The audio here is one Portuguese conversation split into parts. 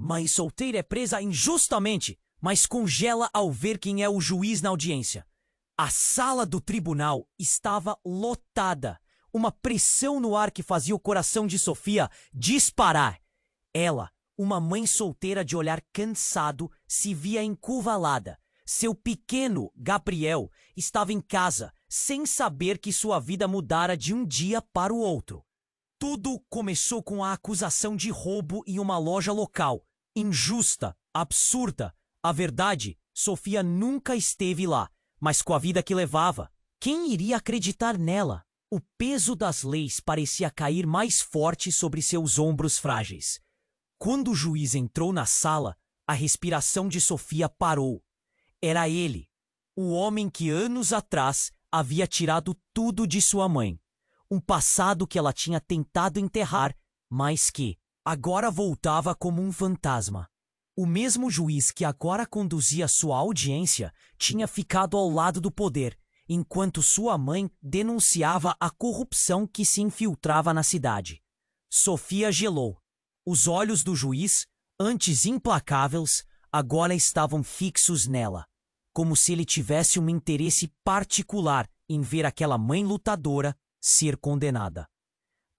Mãe solteira é presa injustamente, mas congela ao ver quem é o juiz na audiência. A sala do tribunal estava lotada. Uma pressão no ar que fazia o coração de Sofia disparar. Ela, uma mãe solteira de olhar cansado, se via encurralada. Seu pequeno, Gabriel, estava em casa, sem saber que sua vida mudara de um dia para o outro. Tudo começou com a acusação de roubo em uma loja local. Injusta, absurda. A verdade, Sofia nunca esteve lá, mas com a vida que levava, quem iria acreditar nela? O peso das leis parecia cair mais forte sobre seus ombros frágeis. Quando o juiz entrou na sala, a respiração de Sofia parou. Era ele, o homem que anos atrás havia tirado tudo de sua mãe. Um passado que ela tinha tentado enterrar, mas que agora voltava como um fantasma. O mesmo juiz que agora conduzia sua audiência tinha ficado ao lado do poder, enquanto sua mãe denunciava a corrupção que se infiltrava na cidade. Sofia gelou. Os olhos do juiz, antes implacáveis, agora estavam fixos nela, como se ele tivesse um interesse particular em ver aquela mãe lutadora ser condenada.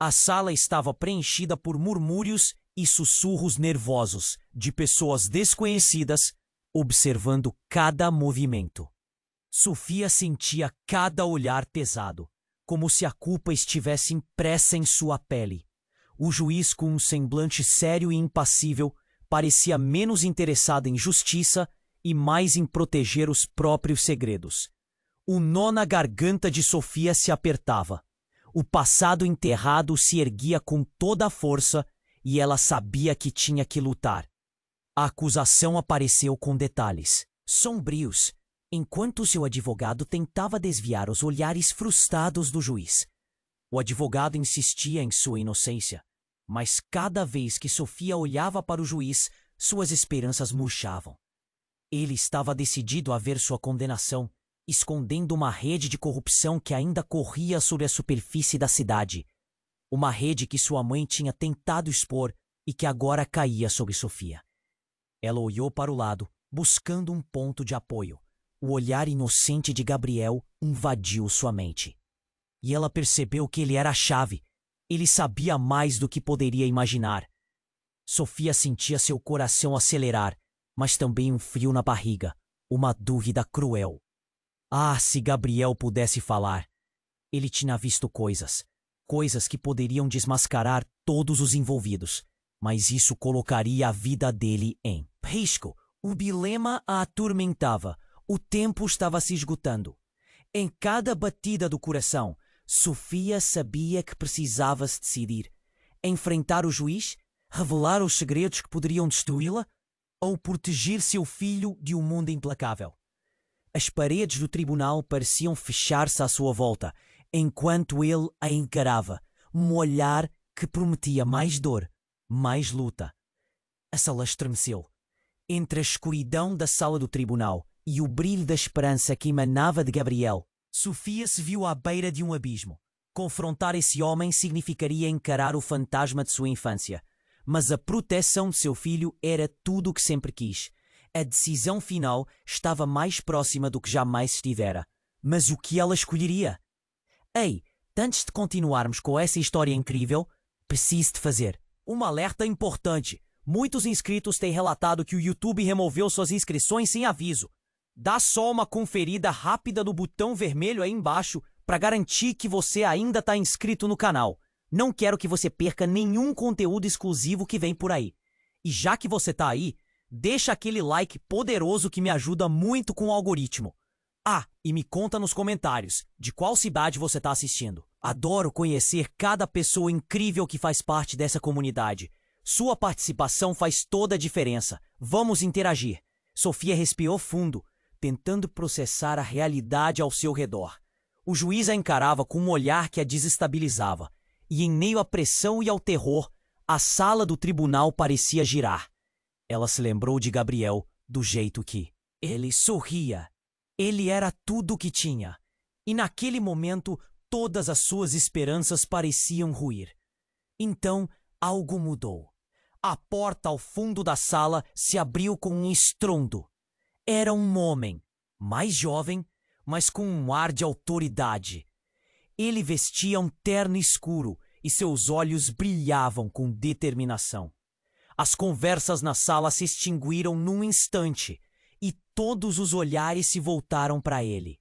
A sala estava preenchida por murmúrios e sussurros nervosos de pessoas desconhecidas observando cada movimento. Sofia sentia cada olhar pesado, como se a culpa estivesse impressa em sua pele. O juiz, com um semblante sério e impassível, parecia menos interessado em justiça e mais em proteger os próprios segredos. O nó na garganta de Sofia se apertava. O passado enterrado se erguia com toda a força e ela sabia que tinha que lutar. A acusação apareceu com detalhes sombrios, enquanto seu advogado tentava desviar os olhares frustrados do juiz. O advogado insistia em sua inocência, mas cada vez que Sofia olhava para o juiz, suas esperanças murchavam. Ele estava decidido a ver sua condenação, escondendo uma rede de corrupção que ainda corria sobre a superfície da cidade. Uma rede que sua mãe tinha tentado expor e que agora caía sobre Sofia. Ela olhou para o lado, buscando um ponto de apoio. O olhar inocente de Gabriel invadiu sua mente. E ela percebeu que ele era a chave. Ele sabia mais do que poderia imaginar. Sofia sentia seu coração acelerar, mas também um frio na barriga, uma dúvida cruel. Ah, se Gabriel pudesse falar! Ele tinha visto coisas que poderiam desmascarar todos os envolvidos, mas isso colocaria a vida dele em risco. O dilema a atormentava. O tempo estava se esgotando. Em cada batida do coração, Sofia sabia que precisava se decidir. Enfrentar o juiz? Revelar os segredos que poderiam destruí-la? Ou proteger seu filho de um mundo implacável? As paredes do tribunal pareciam fechar-se à sua volta, enquanto ele a encarava, um olhar que prometia mais dor, mais luta. A sala estremeceu. Entre a escuridão da sala do tribunal e o brilho da esperança que emanava de Gabriel, Sofia se viu à beira de um abismo. Confrontar esse homem significaria encarar o fantasma de sua infância. Mas a proteção de seu filho era tudo o que sempre quis. A decisão final estava mais próxima do que jamais estivera. Mas o que ela escolheria? Ei, antes de continuarmos com essa história incrível, preciso de fazer um alerta importante. Muitos inscritos têm relatado que o YouTube removeu suas inscrições sem aviso. Dá só uma conferida rápida no botão vermelho aí embaixo para garantir que você ainda está inscrito no canal. Não quero que você perca nenhum conteúdo exclusivo que vem por aí. E já que você está aí, deixa aquele like poderoso que me ajuda muito com o algoritmo. Ah, e me conta nos comentários de qual cidade você está assistindo. Adoro conhecer cada pessoa incrível que faz parte dessa comunidade. Sua participação faz toda a diferença. Vamos interagir. Sofia respirou fundo, tentando processar a realidade ao seu redor. O juiz a encarava com um olhar que a desestabilizava. E em meio à pressão e ao terror, a sala do tribunal parecia girar. Ela se lembrou de Gabriel do jeito que ele sorria. Ele era tudo o que tinha. E naquele momento, todas as suas esperanças pareciam ruir. Então, algo mudou. A porta ao fundo da sala se abriu com um estrondo. Era um homem, mais jovem, mas com um ar de autoridade. Ele vestia um terno escuro e seus olhos brilhavam com determinação. As conversas na sala se extinguiram num instante e todos os olhares se voltaram para ele.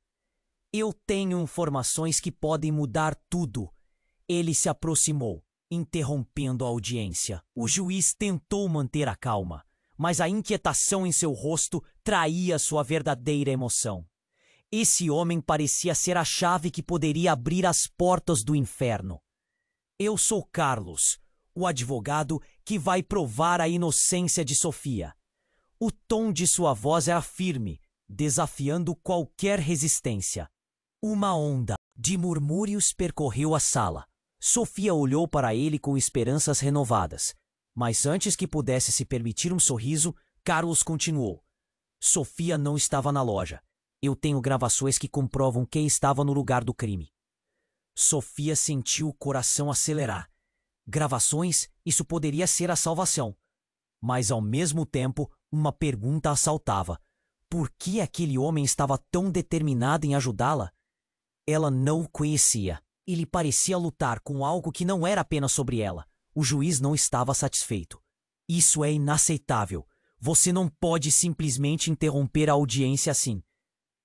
Eu tenho informações que podem mudar tudo. Ele se aproximou, interrompendo a audiência. O juiz tentou manter a calma, mas a inquietação em seu rosto traía sua verdadeira emoção. Esse homem parecia ser a chave que poderia abrir as portas do inferno. Eu sou Carlos, o advogado que vai provar a inocência de Sofia. O tom de sua voz era firme, desafiando qualquer resistência. Uma onda de murmúrios percorreu a sala. Sofia olhou para ele com esperanças renovadas. Mas antes que pudesse se permitir um sorriso, Carlos continuou. Sofia não estava na loja. Eu tenho gravações que comprovam quem estava no lugar do crime. Sofia sentiu o coração acelerar. Gravações, isso poderia ser a salvação. Mas, ao mesmo tempo, uma pergunta assaltava. Por que aquele homem estava tão determinado em ajudá-la? Ela não o conhecia. Ele parecia lutar com algo que não era apenas sobre ela. O juiz não estava satisfeito. Isso é inaceitável. Você não pode simplesmente interromper a audiência assim.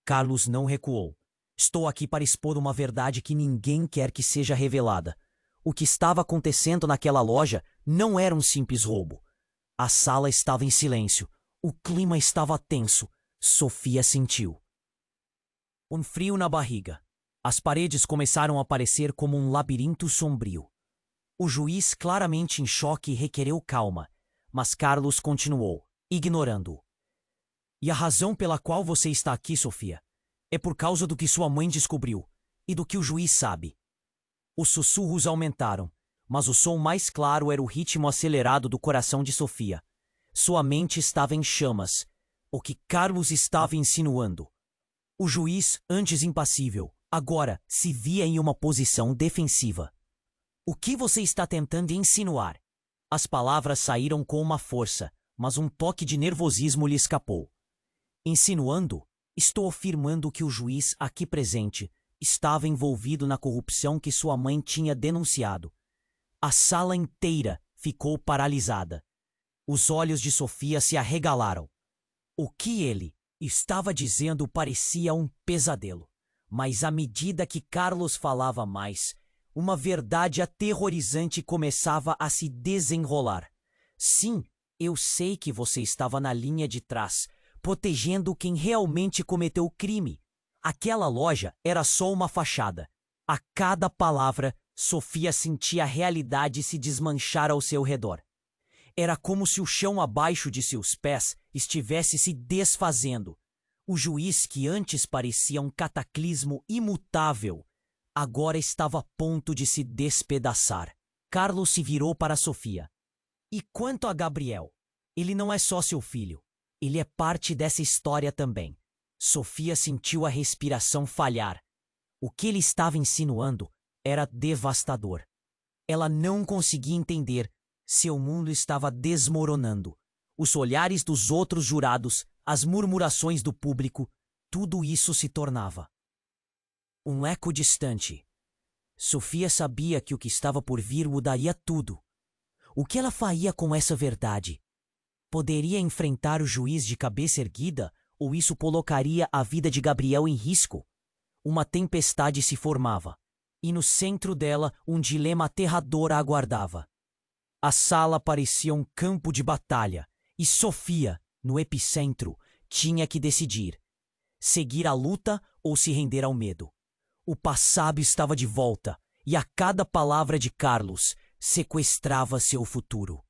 Carlos não recuou. Estou aqui para expor uma verdade que ninguém quer que seja revelada. O que estava acontecendo naquela loja não era um simples roubo. A sala estava em silêncio. O clima estava tenso. Sofia sentiu um frio na barriga. As paredes começaram a parecer como um labirinto sombrio. O juiz, claramente em choque, requereu calma, mas Carlos continuou, ignorando-o. E a razão pela qual você está aqui, Sofia, é por causa do que sua mãe descobriu e do que o juiz sabe. Os sussurros aumentaram, mas o som mais claro era o ritmo acelerado do coração de Sofia. Sua mente estava em chamas. O que Carlos estava insinuando? O juiz, antes impassível, agora se via em uma posição defensiva. O que você está tentando insinuar? As palavras saíram com uma força, mas um toque de nervosismo lhe escapou. Insinuando, estou afirmando que o juiz aqui presente estava envolvido na corrupção que sua mãe tinha denunciado. A sala inteira ficou paralisada. Os olhos de Sofia se arregalaram. O que ele estava dizendo parecia um pesadelo. Mas à medida que Carlos falava mais, uma verdade aterrorizante começava a se desenrolar. Sim, eu sei que você estava na linha de trás, protegendo quem realmente cometeu o crime. Aquela loja era só uma fachada. A cada palavra, Sofia sentia a realidade se desmanchar ao seu redor. Era como se o chão abaixo de seus pés estivesse se desfazendo. O juiz, que antes parecia um cataclismo imutável, agora estava a ponto de se despedaçar. Carlos se virou para Sofia. E quanto a Gabriel? Ele não é só seu filho. Ele é parte dessa história também. Sofia sentiu a respiração falhar. O que ele estava insinuando era devastador. Ela não conseguia entender. Seu mundo estava desmoronando. Os olhares dos outros jurados, as murmurações do público, tudo isso se tornava um eco distante. Sofia sabia que o que estava por vir mudaria tudo. O que ela faria com essa verdade? Poderia enfrentar o juiz de cabeça erguida ou isso colocaria a vida de Gabriel em risco? Uma tempestade se formava, e no centro dela um dilema aterrador a aguardava. A sala parecia um campo de batalha, e Sofia, no epicentro, tinha que decidir: seguir a luta ou se render ao medo. O passado estava de volta, e a cada palavra de Carlos sequestrava seu futuro.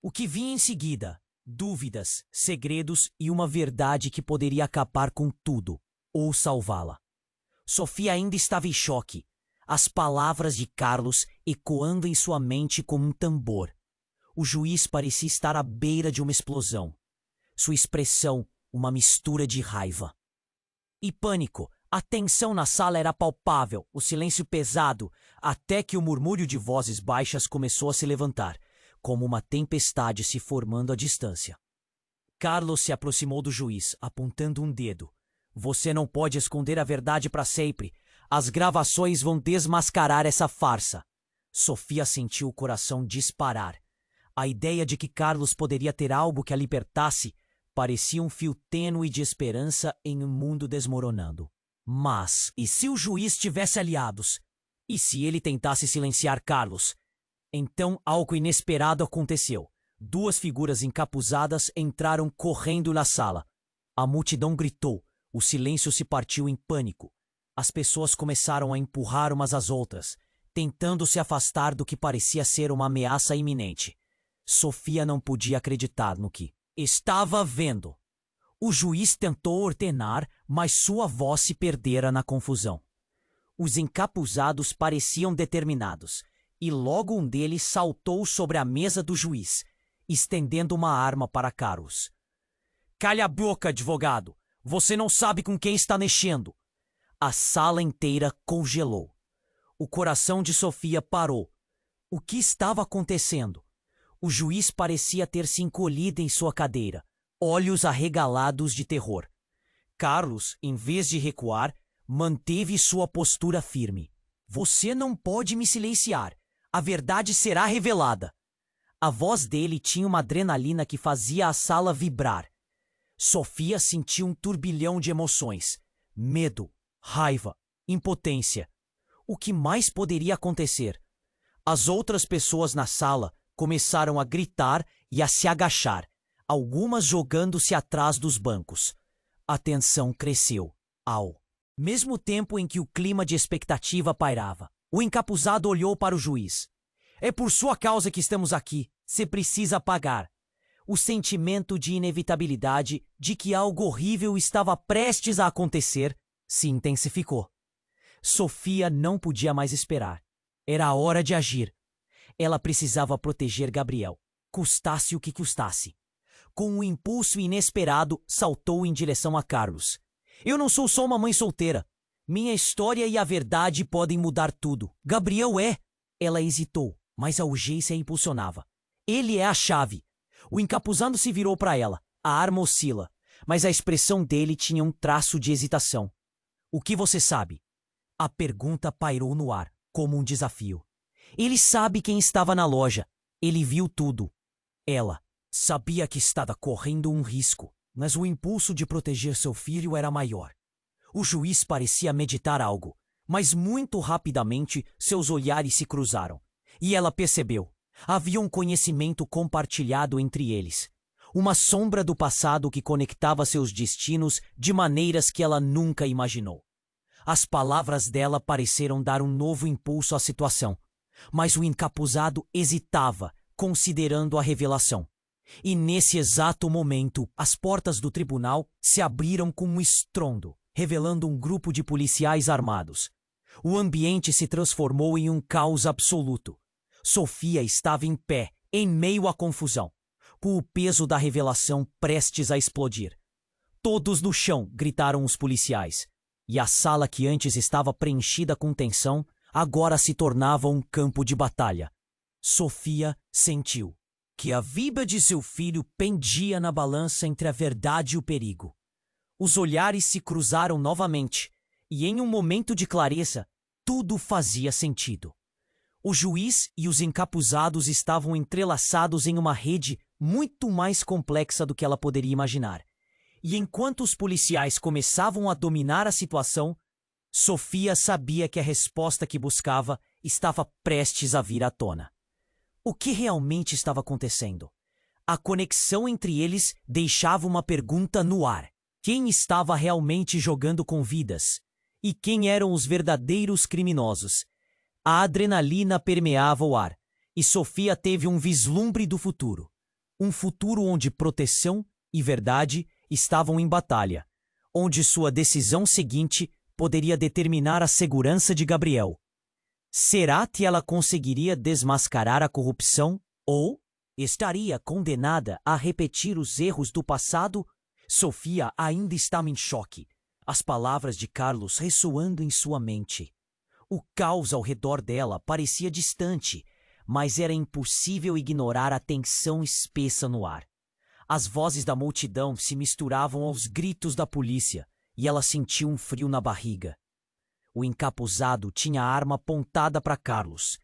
O que vinha em seguida? Dúvidas, segredos e uma verdade que poderia acabar com tudo, ou salvá-la. Sofia ainda estava em choque, as palavras de Carlos ecoando em sua mente como um tambor. O juiz parecia estar à beira de uma explosão. Sua expressão, uma mistura de raiva e pânico. A tensão na sala era palpável, o silêncio pesado, até que o murmúrio de vozes baixas começou a se levantar. como uma tempestade se formando à distância. Carlos se aproximou do juiz, apontando um dedo. Você não pode esconder a verdade para sempre. As gravações vão desmascarar essa farsa. Sofia sentiu o coração disparar. A ideia de que Carlos poderia ter algo que a libertasse parecia um fio tênue de esperança em um mundo desmoronando. Mas, e se o juiz tivesse aliados? E se ele tentasse silenciar Carlos? Então algo inesperado aconteceu. Duas figuras encapuzadas entraram correndo na sala. A multidão gritou. O silêncio se partiu em pânico. As pessoas começaram a empurrar umas às outras, tentando se afastar do que parecia ser uma ameaça iminente. Sofia não podia acreditar no que estava vendo. O juiz tentou ordenar, mas sua voz se perdera na confusão. Os encapuzados pareciam determinados, e logo um deles saltou sobre a mesa do juiz, estendendo uma arma para Carlos. Calha a boca, advogado! Você não sabe com quem está mexendo! A sala inteira congelou. O coração de Sofia parou. O que estava acontecendo? O juiz parecia ter se encolhido em sua cadeira, olhos arregalados de terror. Carlos, em vez de recuar, manteve sua postura firme. Você não pode me silenciar. A verdade será revelada. A voz dele tinha uma adrenalina que fazia a sala vibrar. Sofia sentiu um turbilhão de emoções. Medo, raiva, impotência. O que mais poderia acontecer? As outras pessoas na sala começaram a gritar e a se agachar, algumas jogando-se atrás dos bancos. A tensão cresceu. Ao mesmo tempo em que o clima de expectativa pairava, o encapuzado olhou para o juiz. É por sua causa que estamos aqui. Você precisa pagar. O sentimento de inevitabilidade de que algo horrível estava prestes a acontecer se intensificou. Sofia não podia mais esperar. Era a hora de agir. Ela precisava proteger Gabriel, custasse o que custasse. Com um impulso inesperado, saltou em direção a Carlos. Eu não sou só uma mãe solteira. Minha história e a verdade podem mudar tudo. Gabriel é... Ela hesitou, mas a urgência a impulsionava. Ele é a chave. O encapuzado se virou para ela. A arma oscila, mas a expressão dele tinha um traço de hesitação. O que você sabe? A pergunta pairou no ar, como um desafio. Ele sabe quem estava na loja. Ele viu tudo. Ela sabia que estava correndo um risco, mas o impulso de proteger seu filho era maior. O juiz parecia meditar algo, mas muito rapidamente seus olhares se cruzaram. E ela percebeu. Havia um conhecimento compartilhado entre eles. Uma sombra do passado que conectava seus destinos de maneiras que ela nunca imaginou. As palavras dela pareceram dar um novo impulso à situação. Mas o encapuzado hesitava, considerando a revelação. E nesse exato momento, as portas do tribunal se abriram com um estrondo, revelando um grupo de policiais armados. O ambiente se transformou em um caos absoluto. Sofia estava em pé, em meio à confusão, com o peso da revelação prestes a explodir. Todos no chão, gritaram os policiais. E a sala que antes estava preenchida com tensão, agora se tornava um campo de batalha. Sofia sentiu que a vida de seu filho pendia na balança entre a verdade e o perigo. Os olhares se cruzaram novamente, e em um momento de clareza, tudo fazia sentido. O juiz e os encapuzados estavam entrelaçados em uma rede muito mais complexa do que ela poderia imaginar. E enquanto os policiais começavam a dominar a situação, Sofia sabia que a resposta que buscava estava prestes a vir à tona. O que realmente estava acontecendo? A conexão entre eles deixava uma pergunta no ar. Quem estava realmente jogando com vidas? E quem eram os verdadeiros criminosos? A adrenalina permeava o ar, e Sofia teve um vislumbre do futuro. Um futuro onde proteção e verdade estavam em batalha, onde sua decisão seguinte poderia determinar a segurança de Gabriel. Será que ela conseguiria desmascarar a corrupção ou estaria condenada a repetir os erros do passado? Sofia ainda estava em choque, as palavras de Carlos ressoando em sua mente. O caos ao redor dela parecia distante, mas era impossível ignorar a tensão espessa no ar. As vozes da multidão se misturavam aos gritos da polícia, e ela sentiu um frio na barriga. O encapuzado tinha a arma apontada para Carlos,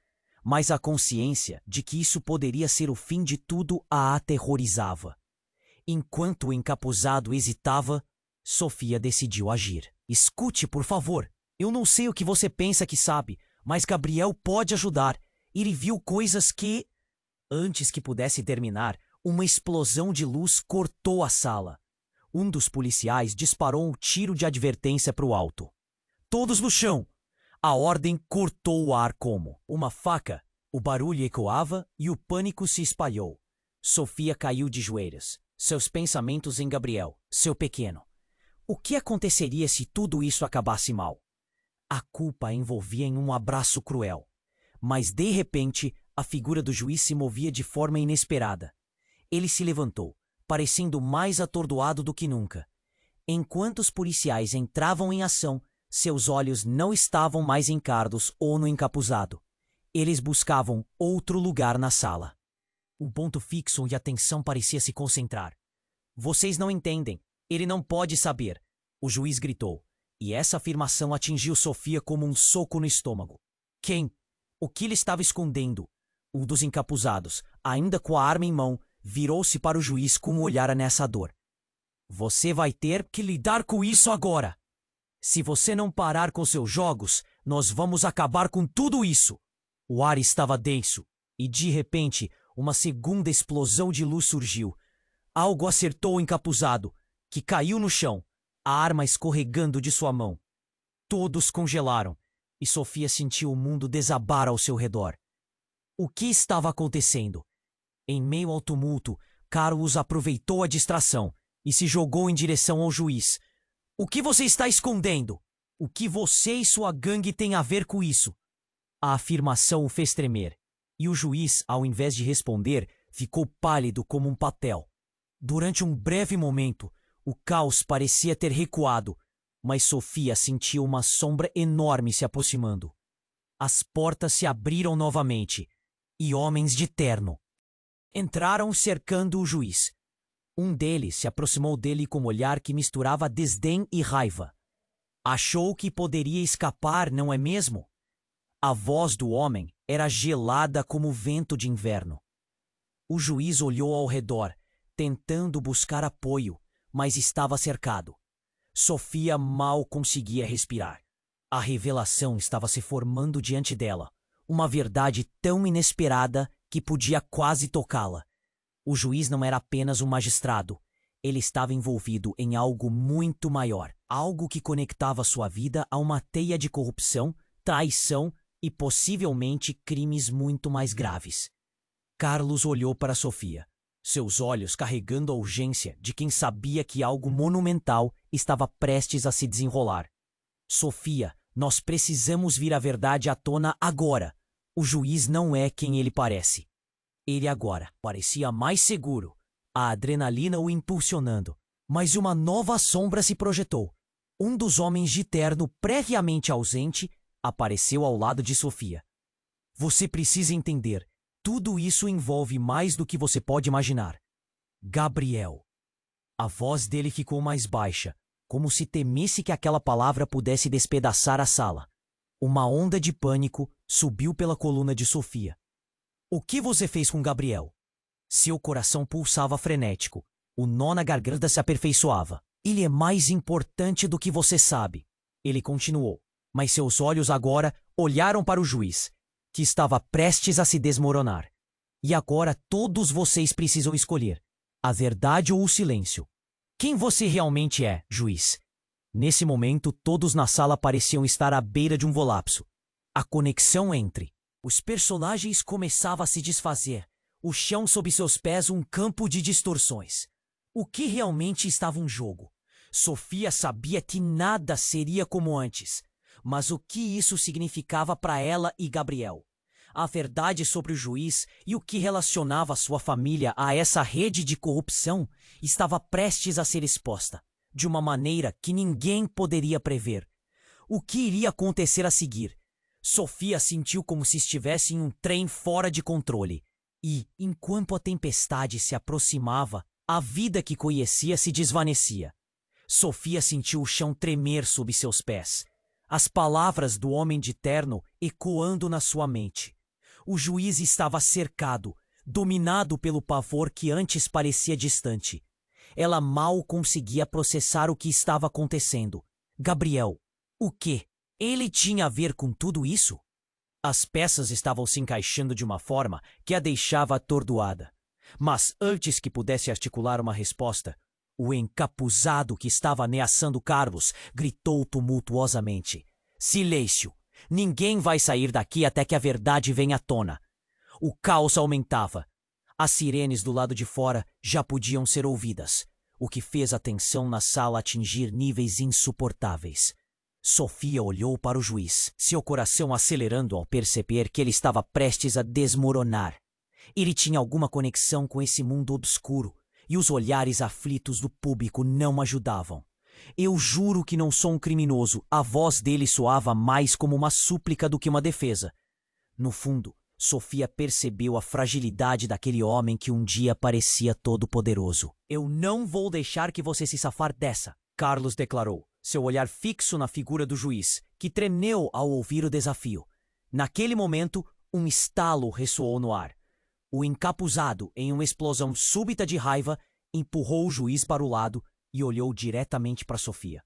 mas a consciência de que isso poderia ser o fim de tudo a aterrorizava. Enquanto o encapuzado hesitava, Sofia decidiu agir. Escute, por favor. Eu não sei o que você pensa que sabe, mas Gabriel pode ajudar. Ele viu coisas que... Antes que pudesse terminar, uma explosão de luz cortou a sala. Um dos policiais disparou um tiro de advertência para o alto. Todos no chão! A ordem cortou o ar como uma faca. O barulho ecoava e o pânico se espalhou. Sofia caiu de joelhos, seus pensamentos em Gabriel, seu pequeno. O que aconteceria se tudo isso acabasse mal? A culpa a envolvia em um abraço cruel. Mas, de repente, a figura do juiz se movia de forma inesperada. Ele se levantou, parecendo mais atordoado do que nunca. Enquanto os policiais entravam em ação, seus olhos não estavam mais em Carlos ou no encapuzado. Eles buscavam outro lugar na sala. Um ponto fixo e a atenção parecia se concentrar. Vocês não entendem. Ele não pode saber, o juiz gritou. E essa afirmação atingiu Sofia como um soco no estômago. Quem? O que ele estava escondendo? Um dos encapuzados, ainda com a arma em mão, virou-se para o juiz com um olhar ameaçador. Você vai ter que lidar com isso agora. Se você não parar com seus jogos, nós vamos acabar com tudo isso. O ar estava denso e, de repente, uma segunda explosão de luz surgiu. Algo acertou o encapuzado, que caiu no chão, a arma escorregando de sua mão. Todos congelaram e Sofia sentiu o mundo desabar ao seu redor. O que estava acontecendo? Em meio ao tumulto, Carlos aproveitou a distração e se jogou em direção ao juiz. O que você está escondendo? O que você e sua gangue têm a ver com isso? A afirmação o fez tremer, e o juiz, ao invés de responder, ficou pálido como um papel. Durante um breve momento, o caos parecia ter recuado, mas Sofia sentiu uma sombra enorme se aproximando. As portas se abriram novamente, e homens de terno entraram cercando o juiz. Um deles se aproximou dele com um olhar que misturava desdém e raiva. Achou que poderia escapar, não é mesmo? A voz do homem era gelada como o vento de inverno. O juiz olhou ao redor, tentando buscar apoio, mas estava cercado. Sofia mal conseguia respirar. A revelação estava se formando diante dela, uma verdade tão inesperada que podia quase tocá-la. O juiz não era apenas um magistrado. Ele estava envolvido em algo muito maior, algo que conectava sua vida a uma teia de corrupção, traição e possivelmente crimes muito mais graves. Carlos olhou para Sofia, seus olhos carregando a urgência de quem sabia que algo monumental estava prestes a se desenrolar. Sofia, nós precisamos vir a verdade à tona agora. O juiz não é quem ele parece. Ele agora parecia mais seguro, a adrenalina o impulsionando, mas uma nova sombra se projetou. Um dos homens de terno previamente ausente apareceu ao lado de Sofia. Você precisa entender, tudo isso envolve mais do que você pode imaginar. Gabriel. A voz dele ficou mais baixa, como se temesse que aquela palavra pudesse despedaçar a sala. Uma onda de pânico subiu pela coluna de Sofia. O que você fez com Gabriel? Seu coração pulsava frenético. O nó na garganta se aperfeiçoava. Ele é mais importante do que você sabe. Ele continuou, mas seus olhos agora olharam para o juiz, que estava prestes a se desmoronar. E agora todos vocês precisam escolher a verdade ou o silêncio. Quem você realmente é, juiz? Nesse momento, todos na sala pareciam estar à beira de um colapso. A conexão entre os personagens começava a se desfazer. O chão sob seus pés um campo de distorções. O que realmente estava em jogo? Sofia sabia que nada seria como antes. Mas o que isso significava para ela e Gabriel? A verdade sobre o juiz e o que relacionava sua família a essa rede de corrupção estava prestes a ser exposta, de uma maneira que ninguém poderia prever. O que iria acontecer a seguir? Sofia sentiu como se estivesse em um trem fora de controle. E, enquanto a tempestade se aproximava, a vida que conhecia se desvanecia. Sofia sentiu o chão tremer sob seus pés. As palavras do homem de terno ecoando na sua mente. O juiz estava cercado, dominado pelo pavor que antes parecia distante. Ela mal conseguia processar o que estava acontecendo. Gabriel, o quê? Ele tinha a ver com tudo isso? As peças estavam se encaixando de uma forma que a deixava atordoada. Mas antes que pudesse articular uma resposta, o encapuzado que estava ameaçando Carlos gritou tumultuosamente: Silêncio! Ninguém vai sair daqui até que a verdade venha à tona. O caos aumentava. As sirenes do lado de fora já podiam ser ouvidas, o que fez a tensão na sala atingir níveis insuportáveis. Sofia olhou para o juiz, seu coração acelerando ao perceber que ele estava prestes a desmoronar. Ele tinha alguma conexão com esse mundo obscuro, e os olhares aflitos do público não ajudavam. Eu juro que não sou um criminoso. A voz dele soava mais como uma súplica do que uma defesa. No fundo, Sofia percebeu a fragilidade daquele homem que um dia parecia todo-poderoso. Eu não vou deixar que você se safar dessa, Carlos declarou, seu olhar fixo na figura do juiz, que tremeu ao ouvir o desafio. Naquele momento, um estalo ressoou no ar. O encapuzado, em uma explosão súbita de raiva, empurrou o juiz para o lado e olhou diretamente para Sofia.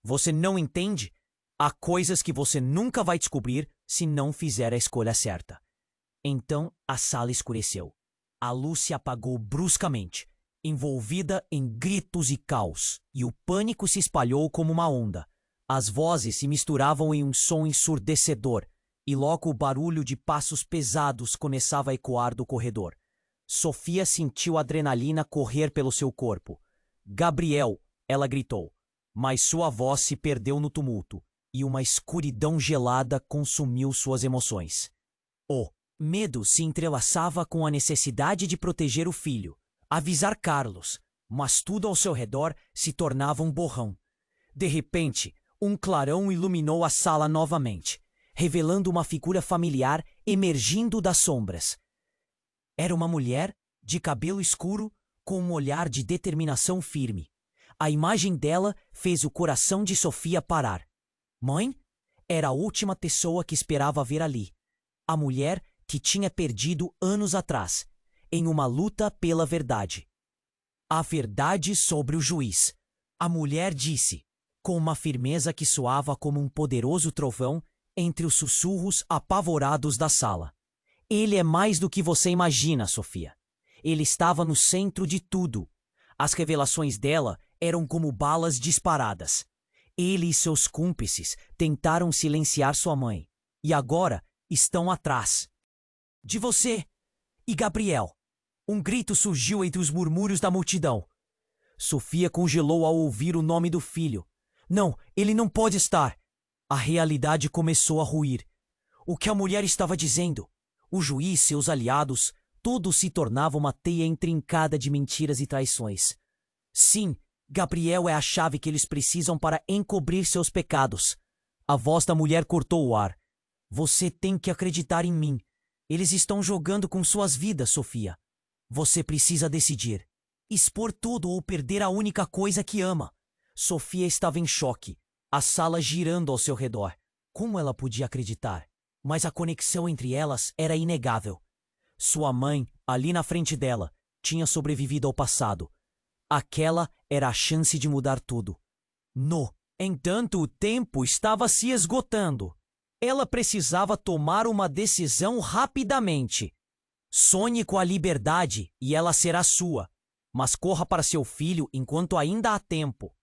Você não entende? Há coisas que você nunca vai descobrir se não fizer a escolha certa. Então a sala escureceu. A luz se apagou bruscamente, envolvida em gritos e caos, e o pânico se espalhou como uma onda. As vozes se misturavam em um som ensurdecedor, e logo o barulho de passos pesados começava a ecoar do corredor. Sofia sentiu a adrenalina correr pelo seu corpo. Gabriel, ela gritou, mas sua voz se perdeu no tumulto, e uma escuridão gelada consumiu suas emoções. O medo se entrelaçava com a necessidade de proteger o filho, avisar Carlos, mas tudo ao seu redor se tornava um borrão. De repente, um clarão iluminou a sala novamente, revelando uma figura familiar emergindo das sombras. Era uma mulher, de cabelo escuro, com um olhar de determinação firme. A imagem dela fez o coração de Sofia parar. Mãe? Era a última pessoa que esperava ver ali. A mulher que tinha perdido anos atrás, em uma luta pela verdade. A verdade sobre o juiz. A mulher disse, com uma firmeza que soava como um poderoso trovão entre os sussurros apavorados da sala. Ele é mais do que você imagina, Sofia. Ele estava no centro de tudo. As revelações dela eram como balas disparadas. Ele e seus cúmplices tentaram silenciar sua mãe. E agora estão atrás. De você e Gabriel. Um grito surgiu entre os murmúrios da multidão. Sofia congelou ao ouvir o nome do filho. Não, ele não pode estar. A realidade começou a ruir. O que a mulher estava dizendo? O juiz, seus aliados, tudo se tornava uma teia intrincada de mentiras e traições. Sim, Gabriel é a chave que eles precisam para encobrir seus pecados. A voz da mulher cortou o ar. Você tem que acreditar em mim. Eles estão jogando com suas vidas, Sofia. Você precisa decidir. Expor tudo ou perder a única coisa que ama. Sofia estava em choque, a sala girando ao seu redor. Como ela podia acreditar? Mas a conexão entre elas era inegável. Sua mãe, ali na frente dela, tinha sobrevivido ao passado. Aquela era a chance de mudar tudo. No entanto, o tempo estava se esgotando. Ela precisava tomar uma decisão rapidamente. Sonhe com a liberdade e ela será sua, mas corra para seu filho enquanto ainda há tempo.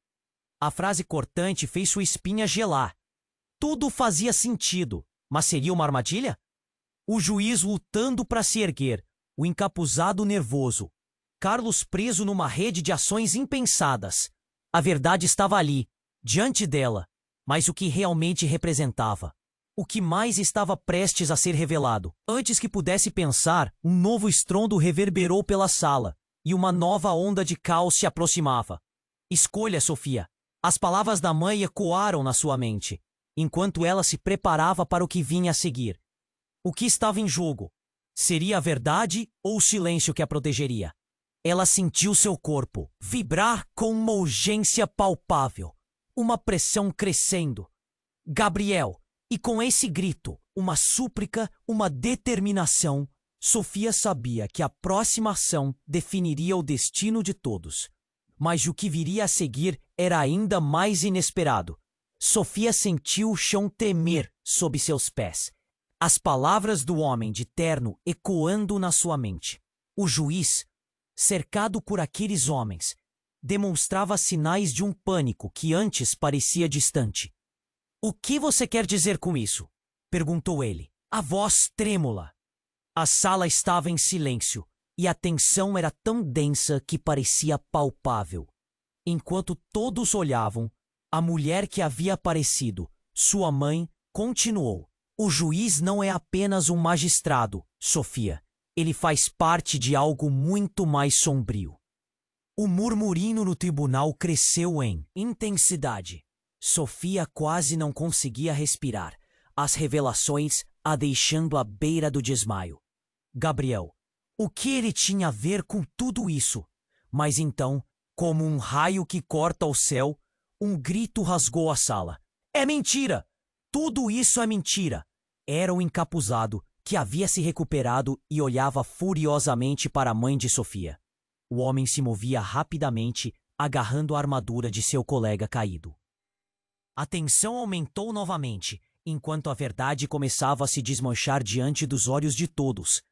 A frase cortante fez sua espinha gelar. Tudo fazia sentido, mas seria uma armadilha? O juiz lutando para se erguer, o encapuzado nervoso. Carlos preso numa rede de ações impensadas. A verdade estava ali, diante dela, mas o que realmente representava? O que mais estava prestes a ser revelado? Antes que pudesse pensar, um novo estrondo reverberou pela sala, e uma nova onda de caos se aproximava. Escolha, Sofia. As palavras da mãe ecoaram na sua mente. enquanto ela se preparava para o que vinha a seguir. O que estava em jogo? Seria a verdade ou o silêncio que a protegeria? Ela sentiu seu corpo vibrar com uma urgência palpável, uma pressão crescendo. Gabriel, e com esse grito, uma súplica, uma determinação, Sofia sabia que a próxima ação definiria o destino de todos. Mas o que viria a seguir era ainda mais inesperado. Sofia sentiu o chão tremer sob seus pés, as palavras do homem de terno ecoando na sua mente. O juiz, cercado por aqueles homens, demonstrava sinais de um pânico que antes parecia distante. "O que você quer dizer com isso?" perguntou ele, a voz trêmula. A sala estava em silêncio e a tensão era tão densa que parecia palpável. Enquanto todos olhavam, a mulher que havia aparecido, sua mãe, continuou: "O juiz não é apenas um magistrado, Sofia. Ele faz parte de algo muito mais sombrio." O murmurinho no tribunal cresceu em intensidade. Sofia quase não conseguia respirar, as revelações a deixando à beira do desmaio. Gabriel, o que ele tinha a ver com tudo isso? Mas então, como um raio que corta o céu, um grito rasgou a sala. "É mentira! Tudo isso é mentira!" Era o encapuzado, que havia se recuperado e olhava furiosamente para a mãe de Sofia. O homem se movia rapidamente, agarrando a armadura de seu colega caído. A tensão aumentou novamente, enquanto a verdade começava a se desmanchar diante dos olhos de todos.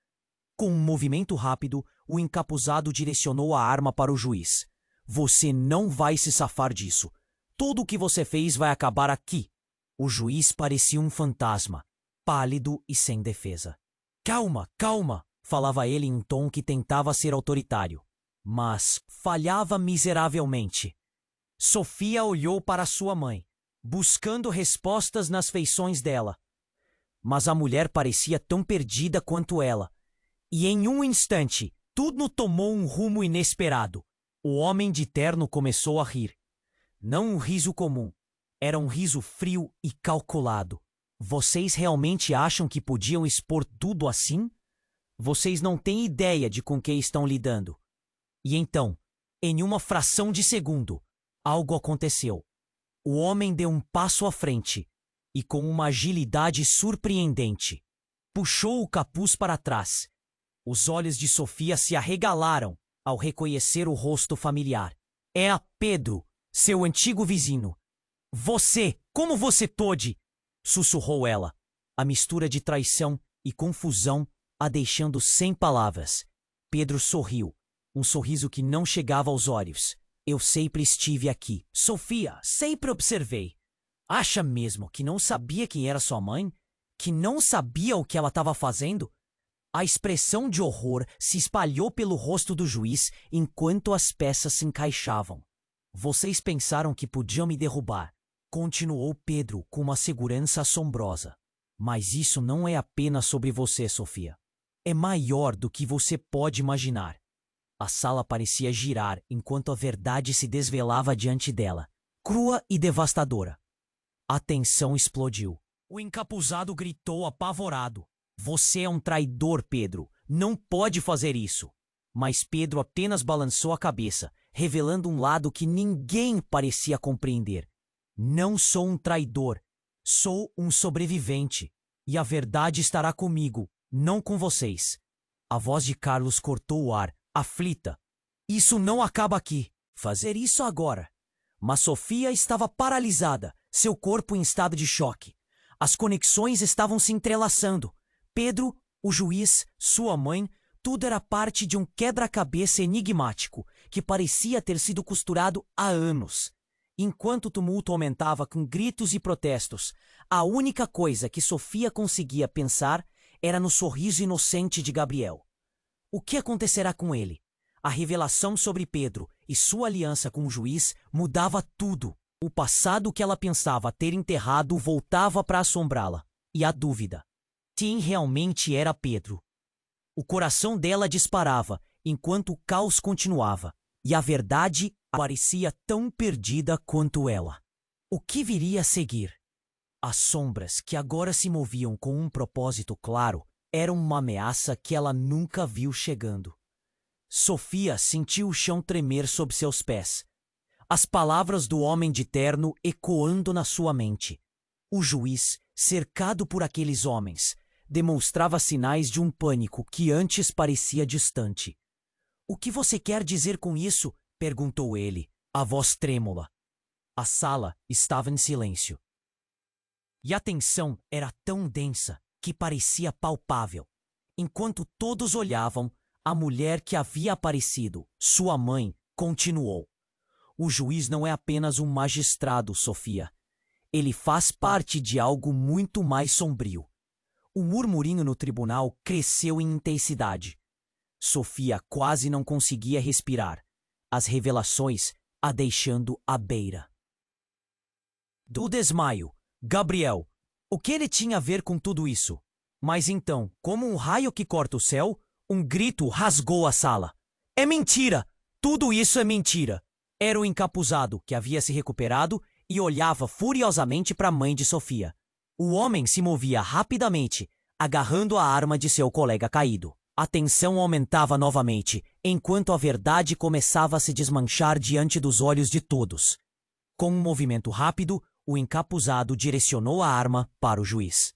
Com um movimento rápido, o encapuzado direcionou a arma para o juiz. "Você não vai se safar disso. Tudo o que você fez vai acabar aqui." O juiz parecia um fantasma, pálido e sem defesa. "Calma, calma", falava ele em um tom que tentava ser autoritário, mas falhava miseravelmente. Sofia olhou para sua mãe, buscando respostas nas feições dela. Mas a mulher parecia tão perdida quanto ela. E em um instante, tudo tomou um rumo inesperado. O homem de terno começou a rir. Não um riso comum. Era um riso frio e calculado. "Vocês realmente acham que podiam expor tudo assim? Vocês não têm ideia de com que estão lidando." E então, em uma fração de segundo, algo aconteceu. O homem deu um passo à frente e, com uma agilidade surpreendente, puxou o capuz para trás. Os olhos de Sofia se arregalaram ao reconhecer o rosto familiar. "É Pedro, seu antigo vizinho." "Você, como você pôde?" sussurrou ela, a mistura de traição e confusão a deixando sem palavras. Pedro sorriu, um sorriso que não chegava aos olhos. "Eu sempre estive aqui." "Sofia, sempre observei." "Acha mesmo que não sabia quem era sua mãe? Que não sabia o que ela estava fazendo?" A expressão de horror se espalhou pelo rosto do juiz enquanto as peças se encaixavam. "Vocês pensaram que podiam me derrubar", continuou Pedro com uma segurança assombrosa. "Mas isso não é apenas sobre você, Sofia. É maior do que você pode imaginar." A sala parecia girar enquanto a verdade se desvelava diante dela, crua e devastadora. A tensão explodiu. O encapuzado gritou apavorado: "Você é um traidor, Pedro. Não pode fazer isso." Mas Pedro apenas balançou a cabeça, revelando um lado que ninguém parecia compreender. "Não sou um traidor. Sou um sobrevivente. E a verdade estará comigo, não com vocês." A voz de Carlos cortou o ar, aflita. "Isso não acaba aqui. Fazer isso agora." Mas Sofia estava paralisada, seu corpo em estado de choque. As conexões estavam se entrelaçando. Pedro, o juiz, sua mãe, tudo era parte de um quebra-cabeça enigmático que parecia ter sido costurado há anos. Enquanto o tumulto aumentava com gritos e protestos, a única coisa que Sofia conseguia pensar era no sorriso inocente de Gabriel. O que acontecerá com ele? A revelação sobre Pedro e sua aliança com o juiz mudava tudo. O passado que ela pensava ter enterrado voltava para assombrá-la. E a dúvida: quem realmente era Pedro? O coração dela disparava enquanto o caos continuava, e a verdade parecia tão perdida quanto ela. O que viria a seguir? As sombras, que agora se moviam com um propósito claro, eram uma ameaça que ela nunca viu chegando. Sofia sentiu o chão tremer sob seus pés. As palavras do homem de terno ecoando na sua mente. O juiz, cercado por aqueles homens, demonstrava sinais de um pânico que antes parecia distante. "O que você quer dizer com isso?" perguntou ele, a voz trêmula. A sala estava em silêncio. E a tensão era tão densa que parecia palpável. Enquanto todos olhavam, a mulher que havia aparecido, sua mãe, continuou. "O juiz não é apenas um magistrado, Sofia. Ele faz parte de algo muito mais sombrio." O murmurinho no tribunal cresceu em intensidade. Sofia quase não conseguia respirar, as revelações a deixando à beira. Do desmaio, Gabriel, o que ele tinha a ver com tudo isso? Mas então, como um raio que corta o céu, um grito rasgou a sala. "É mentira! Tudo isso é mentira!" Era o encapuzado, que havia se recuperado e olhava furiosamente para a mãe de Sofia. O homem se movia rapidamente, agarrando a arma de seu colega caído. A tensão aumentava novamente, enquanto a verdade começava a se desmanchar diante dos olhos de todos. Com um movimento rápido, o encapuzado direcionou a arma para o juiz.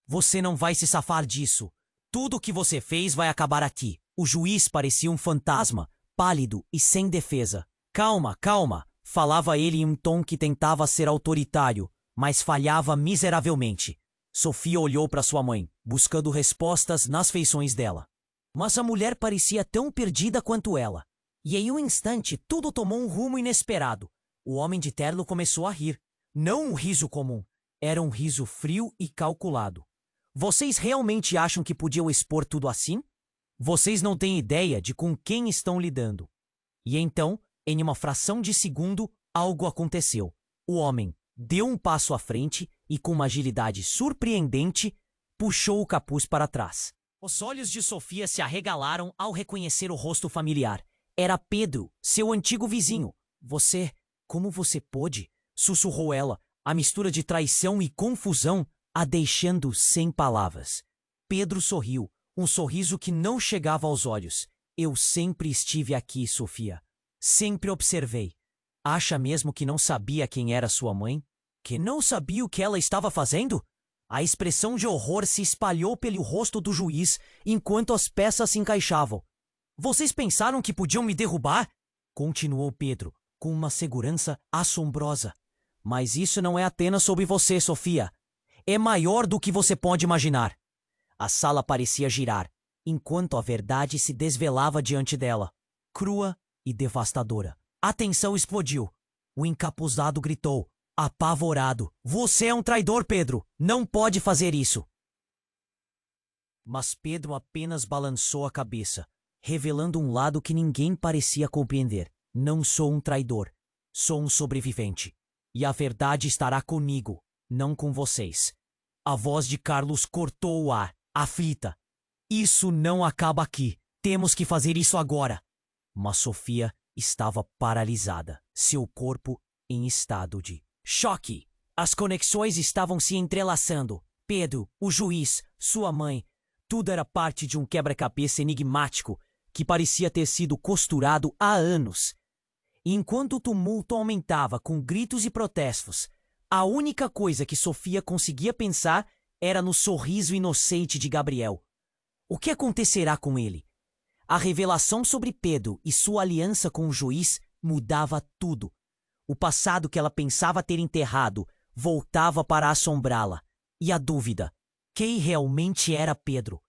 "Você não vai se safar disso. Tudo o que você fez vai acabar aqui." O juiz parecia um fantasma, pálido e sem defesa. "Calma, calma," falava ele em um tom que tentava ser autoritário, mas falhava miseravelmente. Sofia olhou para sua mãe, buscando respostas nas feições dela. Mas a mulher parecia tão perdida quanto ela. E em um instante tudo tomou um rumo inesperado. O homem de terno começou a rir. Não um riso comum. Era um riso frio e calculado. "Vocês realmente acham que podiam expor tudo assim? Vocês não têm ideia de com quem estão lidando." E então, em uma fração de segundo, algo aconteceu. O homem deu um passo à frente e, com uma agilidade surpreendente, puxou o capuz para trás. Os olhos de Sofia se arregalaram ao reconhecer o rosto familiar. Era Pedro, seu antigo vizinho. Como você pôde?" sussurrou ela, a mistura de traição e confusão a deixando sem palavras. Pedro sorriu, um sorriso que não chegava aos olhos. "Eu sempre estive aqui, Sofia. Sempre observei. Acha mesmo que não sabia quem era sua mãe? Que não sabia o que ela estava fazendo?" A expressão de horror se espalhou pelo rosto do juiz enquanto as peças se encaixavam. "Vocês pensaram que podiam me derrubar?" continuou Pedro, com uma segurança assombrosa. "Mas isso não é apenas sobre você, Sofia. É maior do que você pode imaginar." A sala parecia girar, enquanto a verdade se desvelava diante dela, crua e devastadora. A tensão explodiu. O encapuzado gritou, apavorado: "Você é um traidor, Pedro! Não pode fazer isso!" Mas Pedro apenas balançou a cabeça, revelando um lado que ninguém parecia compreender. "Não sou um traidor. Sou um sobrevivente. E a verdade estará comigo, não com vocês." A voz de Carlos cortou o ar, aflita. "Isso não acaba aqui. Temos que fazer isso agora." Mas Sofia estava paralisada, seu corpo em estado de choque. As conexões estavam se entrelaçando. Pedro, o juiz, sua mãe, tudo era parte de um quebra-cabeça enigmático que parecia ter sido costurado há anos. E enquanto o tumulto aumentava com gritos e protestos, a única coisa que Sofia conseguia pensar era no sorriso inocente de Gabriel. O que acontecerá com ele? A revelação sobre Pedro e sua aliança com o juiz mudava tudo. O passado que ela pensava ter enterrado voltava para assombrá-la. E a dúvida: quem realmente era Pedro?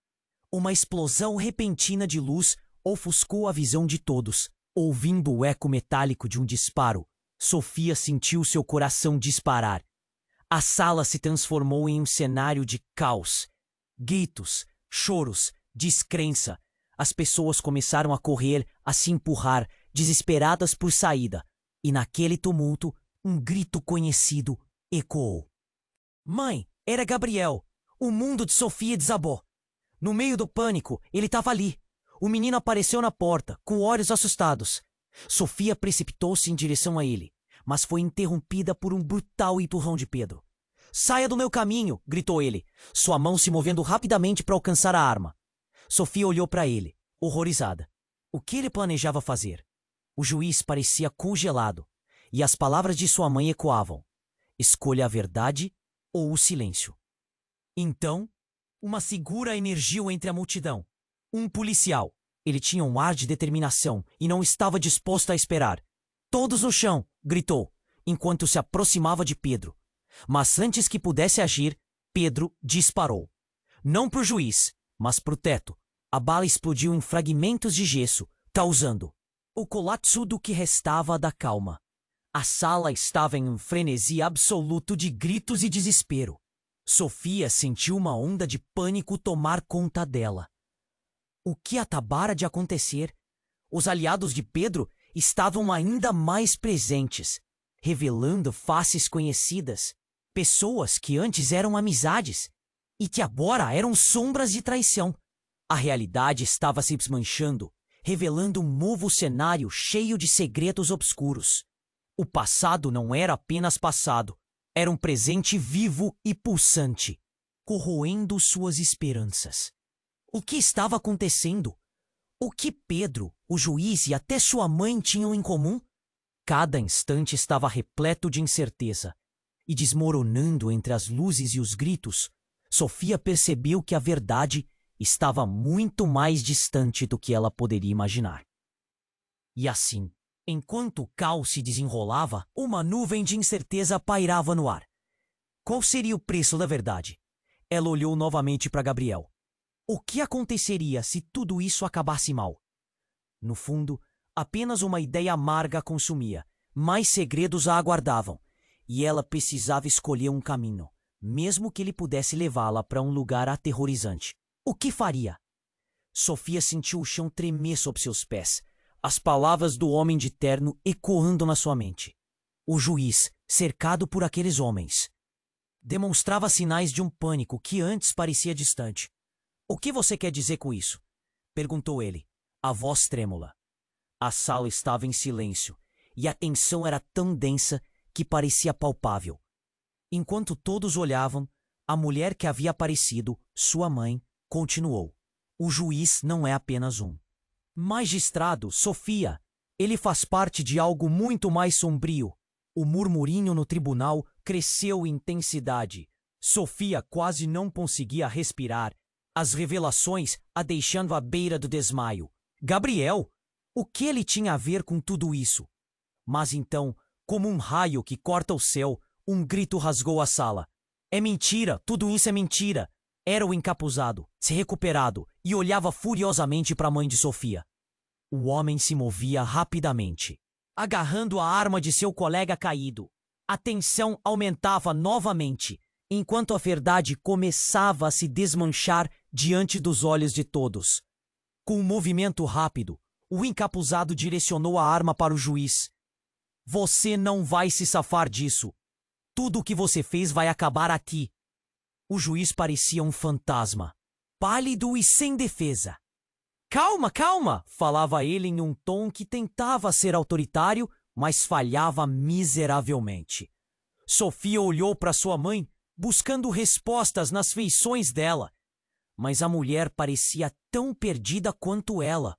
Uma explosão repentina de luz ofuscou a visão de todos. Ouvindo o eco metálico de um disparo, Sofia sentiu seu coração disparar. A sala se transformou em um cenário de caos. Gritos, choros, descrença. As pessoas começaram a correr, a se empurrar, desesperadas por saída. E naquele tumulto, um grito conhecido ecoou. "Mãe, era Gabriel." O mundo de Sofia desabou. No meio do pânico, ele estava ali. O menino apareceu na porta, com olhos assustados. Sofia precipitou-se em direção a ele, mas foi interrompida por um brutal empurrão de Pedro. Saia do meu caminho! Gritou ele, sua mão se movendo rapidamente para alcançar a arma. Sofia olhou para ele, horrorizada. O que ele planejava fazer? O juiz parecia congelado, e as palavras de sua mãe ecoavam. Escolha a verdade ou o silêncio. Então, uma figura emergiu entre a multidão. Um policial. Ele tinha um ar de determinação e não estava disposto a esperar. Todos no chão! Gritou, enquanto se aproximava de Pedro. Mas antes que pudesse agir, Pedro disparou. Não para o juiz, mas para o teto. A bala explodiu em fragmentos de gesso, causando o colapso do que restava da calma. A sala estava em um frenesi absoluto de gritos e desespero. Sofia sentiu uma onda de pânico tomar conta dela. O que acabara de acontecer? Os aliados de Pedro estavam ainda mais presentes, revelando faces conhecidas, pessoas que antes eram amizades e que agora eram sombras de traição. A realidade estava se desmanchando, revelando um novo cenário cheio de segredos obscuros. O passado não era apenas passado, era um presente vivo e pulsante, corroendo suas esperanças. O que estava acontecendo? O que Pedro, o juiz e até sua mãe tinham em comum? Cada instante estava repleto de incerteza. E desmoronando entre as luzes e os gritos, Sofia percebeu que a verdade estava muito mais distante do que ela poderia imaginar. E assim, enquanto o caos se desenrolava, uma nuvem de incerteza pairava no ar. Qual seria o preço da verdade? Ela olhou novamente para Gabriel. O que aconteceria se tudo isso acabasse mal? No fundo, apenas uma ideia amarga a consumia. Mais segredos a aguardavam. E ela precisava escolher um caminho, mesmo que ele pudesse levá-la para um lugar aterrorizante. O que faria? Sofia sentiu o chão tremer sob seus pés, as palavras do homem de terno ecoando na sua mente. O juiz, cercado por aqueles homens, demonstrava sinais de um pânico que antes parecia distante. O que você quer dizer com isso? Perguntou ele, a voz trêmula. A sala estava em silêncio, e a tensão era tão densa que parecia palpável. Enquanto todos olhavam, a mulher que havia aparecido, sua mãe, continuou. O juiz não é apenas um. Magistrado, Sofia, ele faz parte de algo muito mais sombrio. O murmurinho no tribunal cresceu em intensidade. Sofia quase não conseguia respirar, as revelações a deixando à beira do desmaio. Gabriel, o que ele tinha a ver com tudo isso? Mas então, como um raio que corta o céu, um grito rasgou a sala. É mentira, tudo isso é mentira. Era o encapuzado, se recuperado, e olhava furiosamente para a mãe de Sofia. O homem se movia rapidamente, agarrando a arma de seu colega caído. A tensão aumentava novamente, enquanto a verdade começava a se desmanchar diante dos olhos de todos. Com um movimento rápido, o encapuzado direcionou a arma para o juiz. Você não vai se safar disso. Tudo o que você fez vai acabar aqui. O juiz parecia um fantasma, pálido e sem defesa. Calma, calma, falava ele em um tom que tentava ser autoritário, mas falhava miseravelmente. Sofia olhou para sua mãe, buscando respostas nas feições dela. Mas a mulher parecia tão perdida quanto ela.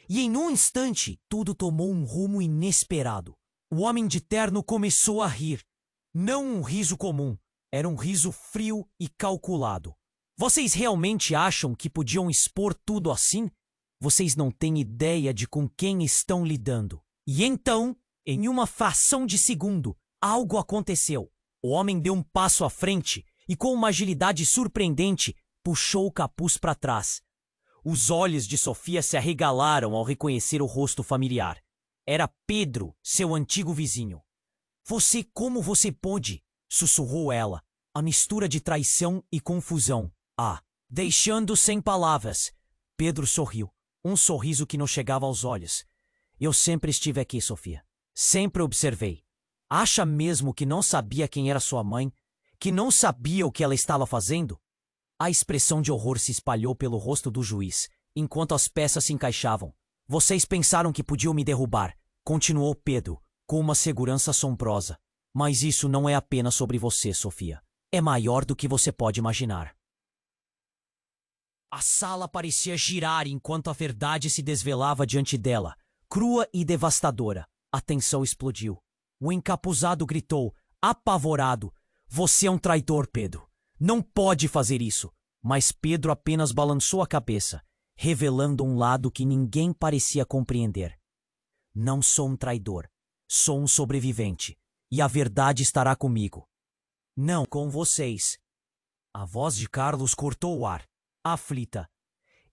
E em um instante, tudo tomou um rumo inesperado. O homem de terno começou a rir. Não um riso comum, era um riso frio e calculado. Vocês realmente acham que podiam expor tudo assim? Vocês não têm ideia de com quem estão lidando. E então, em uma fração de segundo, algo aconteceu. O homem deu um passo à frente e, com uma agilidade surpreendente, puxou o capuz para trás. Os olhos de Sofia se arregalaram ao reconhecer o rosto familiar. Era Pedro, seu antigo vizinho. Como você pôde? Sussurrou ela, a mistura de traição e confusão. Deixando sem palavras. Pedro sorriu, um sorriso que não chegava aos olhos. Eu sempre estive aqui, Sofia. Sempre observei. Acha mesmo que não sabia quem era sua mãe? Que não sabia o que ela estava fazendo? A expressão de horror se espalhou pelo rosto do juiz, enquanto as peças se encaixavam. Vocês pensaram que podiam me derrubar, continuou Pedro, com uma segurança assombrosa. Mas isso não é apenas sobre você, Sofia. é maior do que você pode imaginar. A sala parecia girar enquanto a verdade se desvelava diante dela, crua e devastadora. A tensão explodiu. O encapuzado gritou, apavorado: "Você é um traidor, Pedro. Não pode fazer isso." Mas Pedro apenas balançou a cabeça, revelando um lado que ninguém parecia compreender. "Não sou um traidor. Sou um sobrevivente. E a verdade estará comigo. Não com vocês." A voz de Carlos cortou o ar, aflita.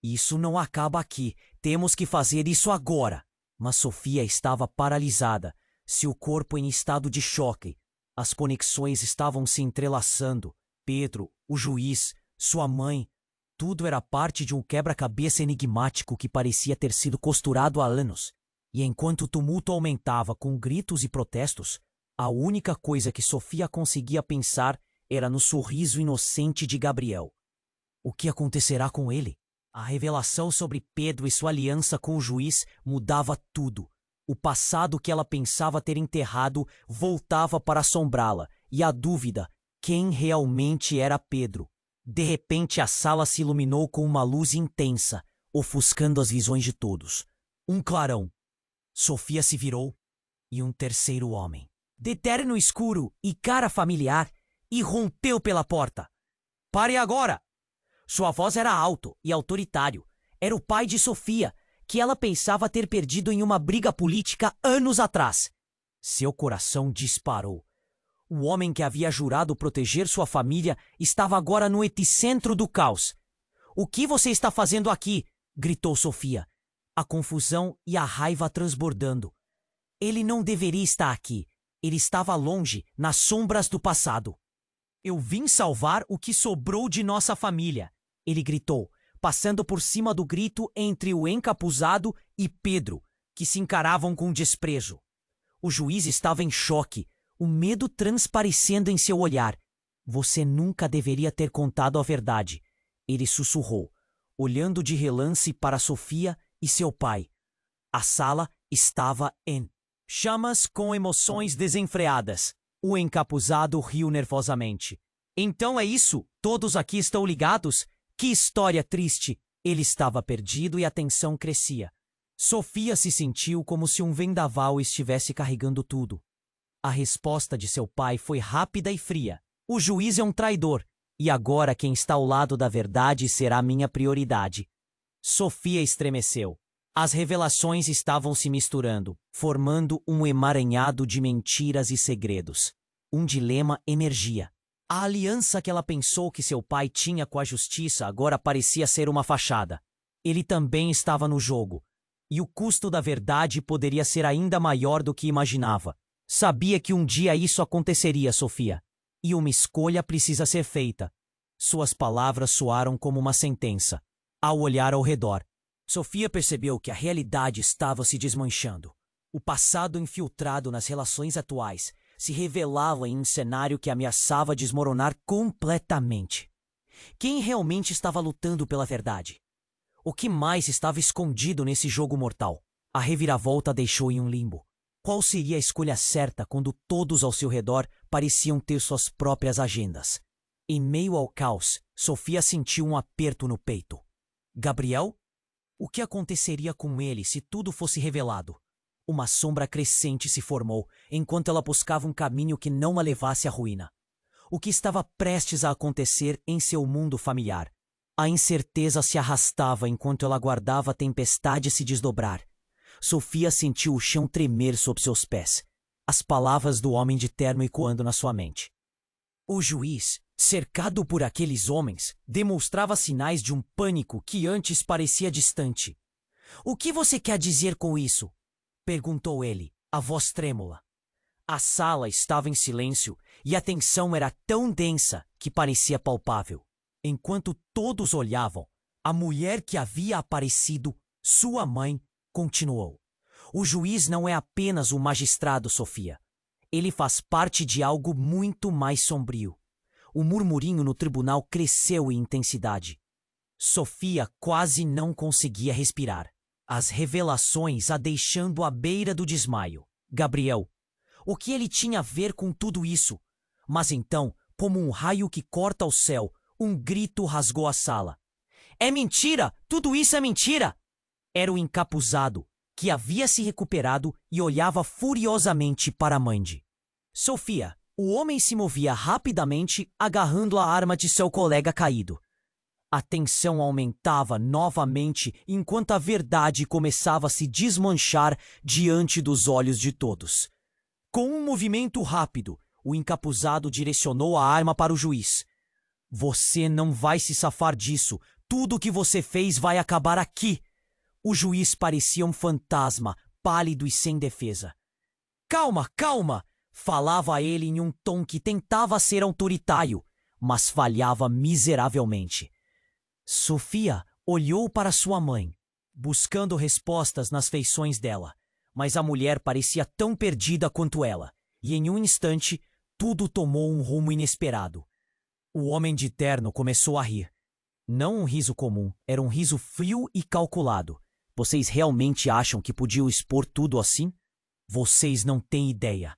"Isso não acaba aqui. Temos que fazer isso agora." Mas Sofia estava paralisada, seu corpo em estado de choque. As conexões estavam se entrelaçando. Pedro, o juiz, sua mãe, tudo era parte de um quebra-cabeça enigmático que parecia ter sido costurado há anos. E enquanto o tumulto aumentava com gritos e protestos, a única coisa que Sofia conseguia pensar era no sorriso inocente de Gabriel. O que acontecerá com ele? A revelação sobre Pedro e sua aliança com o juiz mudava tudo. O passado que ela pensava ter enterrado voltava para assombrá-la, e a dúvida: quem realmente era Pedro? De repente a sala se iluminou com uma luz intensa, ofuscando as visões de todos. Um clarão. Sofia se virou, e um terceiro homem, de terno escuro e cara familiar, irrompeu pela porta. "Pare agora!" Sua voz era alto e autoritário. Era o pai de Sofia, que ela pensava ter perdido em uma briga política anos atrás. Seu coração disparou. O homem que havia jurado proteger sua família estava agora no epicentro do caos. "O que você está fazendo aqui?" gritou Sofia, a confusão e a raiva transbordando. Ele não deveria estar aqui. Ele estava longe, nas sombras do passado. "Eu vim salvar o que sobrou de nossa família," ele gritou, passando por cima do grito entre o encapuzado e Pedro, que se encaravam com desprezo. O juiz estava em choque, o medo transparecendo em seu olhar. "Você nunca deveria ter contado a verdade," ele sussurrou, olhando de relance para Sofia e seu pai. A sala estava em chamas com emoções desenfreadas. O encapuzado riu nervosamente. "Então é isso? Todos aqui estão ligados? Que história triste!" Ele estava perdido e a tensão crescia. Sofia se sentiu como se um vendaval estivesse carregando tudo. A resposta de seu pai foi rápida e fria. "O juiz é um traidor, e agora quem está ao lado da verdade será minha prioridade." Sofia estremeceu. As revelações estavam se misturando, formando um emaranhado de mentiras e segredos. Um dilema emergia. A aliança que ela pensou que seu pai tinha com a justiça agora parecia ser uma fachada. Ele também estava no jogo, e o custo da verdade poderia ser ainda maior do que imaginava. Sabia que um dia isso aconteceria, Sofia. E uma escolha precisa ser feita. Suas palavras soaram como uma sentença. Ao olhar ao redor, Sofia percebeu que a realidade estava se desmanchando. O passado infiltrado nas relações atuais se revelava em um cenário que ameaçava desmoronar completamente. Quem realmente estava lutando pela verdade? O que mais estava escondido nesse jogo mortal? A reviravolta deixou em um limbo. Qual seria a escolha certa quando todos ao seu redor pareciam ter suas próprias agendas? Em meio ao caos, Sofia sentiu um aperto no peito. Gabriel? O que aconteceria com ele se tudo fosse revelado? Uma sombra crescente se formou, enquanto ela buscava um caminho que não a levasse à ruína. O que estava prestes a acontecer em seu mundo familiar? A incerteza se arrastava enquanto ela aguardava a tempestade se desdobrar. Sofia sentiu o chão tremer sob seus pés, as palavras do homem de terno ecoando na sua mente. O juiz, cercado por aqueles homens, demonstrava sinais de um pânico que antes parecia distante. "O que você quer dizer com isso?" perguntou ele, a voz trêmula. A sala estava em silêncio e a tensão era tão densa que parecia palpável. Enquanto todos olhavam, a mulher que havia aparecido, sua mãe, continuou. "O juiz não é apenas um magistrado, Sofia. Ele faz parte de algo muito mais sombrio." O murmurinho no tribunal cresceu em intensidade. Sofia quase não conseguia respirar, as revelações a deixando à beira do desmaio. Gabriel. O que ele tinha a ver com tudo isso? Mas então, como um raio que corta o céu, um grito rasgou a sala. É mentira! Tudo isso é mentira! Era o encapuzado, que havia se recuperado e olhava furiosamente para Mandy. Sofia, o homem se movia rapidamente, agarrando a arma de seu colega caído. A tensão aumentava novamente enquanto a verdade começava a se desmanchar diante dos olhos de todos. Com um movimento rápido, o encapuzado direcionou a arma para o juiz. Você não vai se safar disso. Tudo o que você fez vai acabar aqui. O juiz parecia um fantasma, pálido e sem defesa. Calma, calma! Falava ele em um tom que tentava ser autoritário, mas falhava miseravelmente. Sofia olhou para sua mãe, buscando respostas nas feições dela, mas a mulher parecia tão perdida quanto ela, e em um instante tudo tomou um rumo inesperado. O homem de terno começou a rir. Não um riso comum, era um riso frio e calculado. Vocês realmente acham que podiam expor tudo assim? Vocês não têm ideia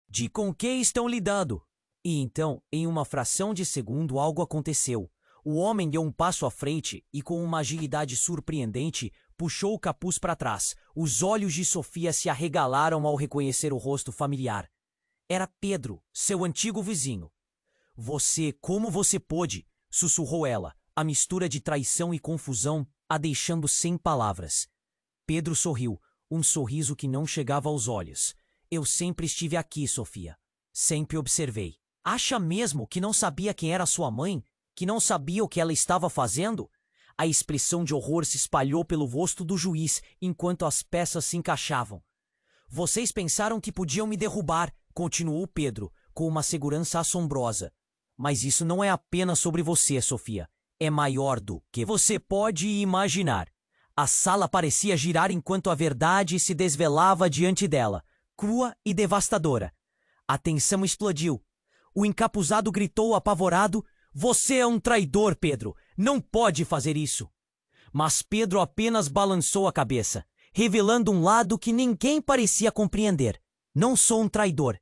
de com que estão lidando. E então, em uma fração de segundo, algo aconteceu. O homem deu um passo à frente e, com uma agilidade surpreendente, puxou o capuz para trás. Os olhos de Sofia se arregalaram ao reconhecer o rosto familiar. Era Pedro, seu antigo vizinho. Como você pôde? Sussurrou ela, a mistura de traição e confusão a deixando sem palavras. Pedro sorriu, um sorriso que não chegava aos olhos. Eu sempre estive aqui, Sofia. Sempre observei. Acha mesmo que não sabia quem era sua mãe? Que não sabia o que ela estava fazendo? A expressão de horror se espalhou pelo rosto do juiz enquanto as peças se encaixavam. Vocês pensaram que podiam me derrubar, continuou Pedro, com uma segurança assombrosa. Mas isso não é apenas sobre você, Sofia. É maior do que você pode imaginar. A sala parecia girar enquanto a verdade se desvelava diante dela, crua e devastadora. A tensão explodiu. O encapuzado gritou apavorado: Você é um traidor, Pedro! Não pode fazer isso! Mas Pedro apenas balançou a cabeça, revelando um lado que ninguém parecia compreender. Não sou um traidor.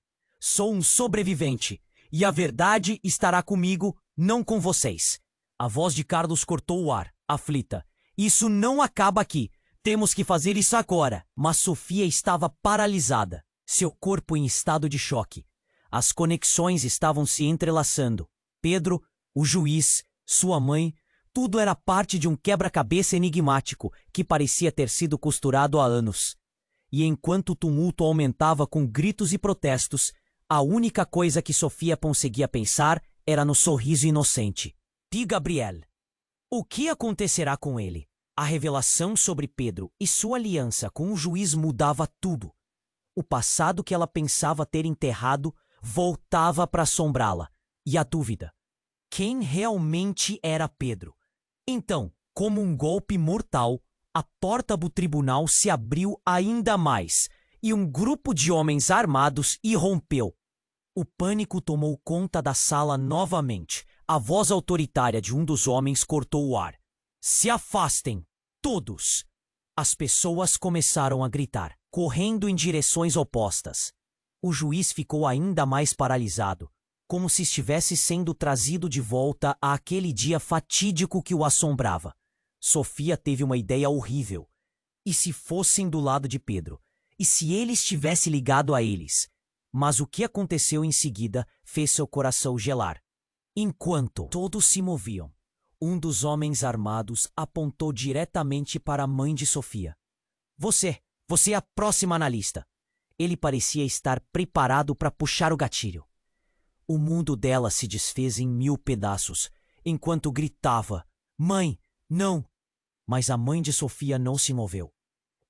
Sou um sobrevivente. E a verdade estará comigo, não com vocês. A voz de Carlos cortou o ar, aflita. Isso não acaba aqui. Temos que fazer isso agora. Mas Sofia estava paralisada, seu corpo em estado de choque. As conexões estavam se entrelaçando. Pedro, o juiz, sua mãe, tudo era parte de um quebra-cabeça enigmático que parecia ter sido costurado há anos. E enquanto o tumulto aumentava com gritos e protestos, a única coisa que Sofia conseguia pensar era no sorriso inocente de Gabriel. O que acontecerá com ele? A revelação sobre Pedro e sua aliança com o juiz mudava tudo. O passado que ela pensava ter enterrado voltava para assombrá-la. E a dúvida: quem realmente era Pedro? Então, como um golpe mortal, a porta do tribunal se abriu ainda mais e um grupo de homens armados irrompeu. O pânico tomou conta da sala novamente. A voz autoritária de um dos homens cortou o ar. Se afastem, todos! As pessoas começaram a gritar, correndo em direções opostas. O juiz ficou ainda mais paralisado, como se estivesse sendo trazido de volta àquele dia fatídico que o assombrava. Sofia teve uma ideia horrível. E se fossem do lado de Pedro? E se ele estivesse ligado a eles? Mas o que aconteceu em seguida fez seu coração gelar. Enquanto todos se moviam, um dos homens armados apontou diretamente para a mãe de Sofia. Você é a próxima na lista. Ele parecia estar preparado para puxar o gatilho. O mundo dela se desfez em 1000 pedaços, enquanto gritava: Mãe, não! Mas a mãe de Sofia não se moveu.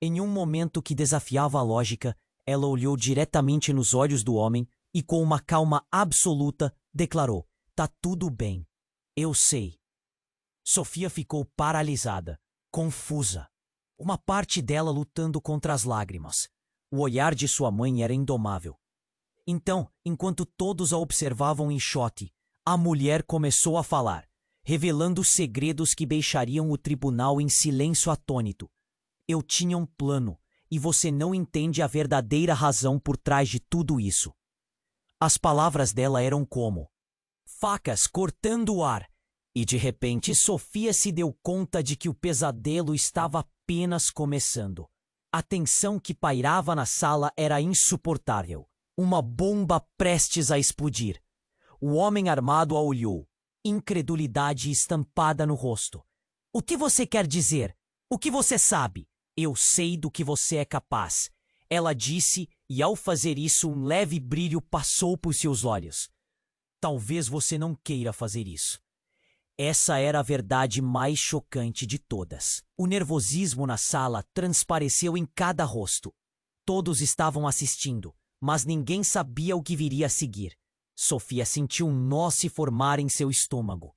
Em um momento que desafiava a lógica, ela olhou diretamente nos olhos do homem e, com uma calma absoluta, declarou: Tá tudo bem. Eu sei. Sofia ficou paralisada, confusa. Uma parte dela lutando contra as lágrimas. O olhar de sua mãe era indomável. Então, enquanto todos a observavam em choque, a mulher começou a falar, revelando segredos que deixariam o tribunal em silêncio atônito. Eu tinha um plano, e você não entende a verdadeira razão por trás de tudo isso. As palavras dela eram como: facas cortando o ar. E de repente Sofia se deu conta de que o pesadelo estava apenas começando. A tensão que pairava na sala era insuportável. Uma bomba prestes a explodir. O homem armado a olhou, incredulidade estampada no rosto. O que você quer dizer? O que você sabe? Eu sei do que você é capaz. Ela disse, e ao fazer isso um leve brilho passou por seus olhos. Talvez você não queira fazer isso. Essa era a verdade mais chocante de todas. O nervosismo na sala transpareceu em cada rosto. Todos estavam assistindo, mas ninguém sabia o que viria a seguir. Sofia sentiu um nó se formar em seu estômago.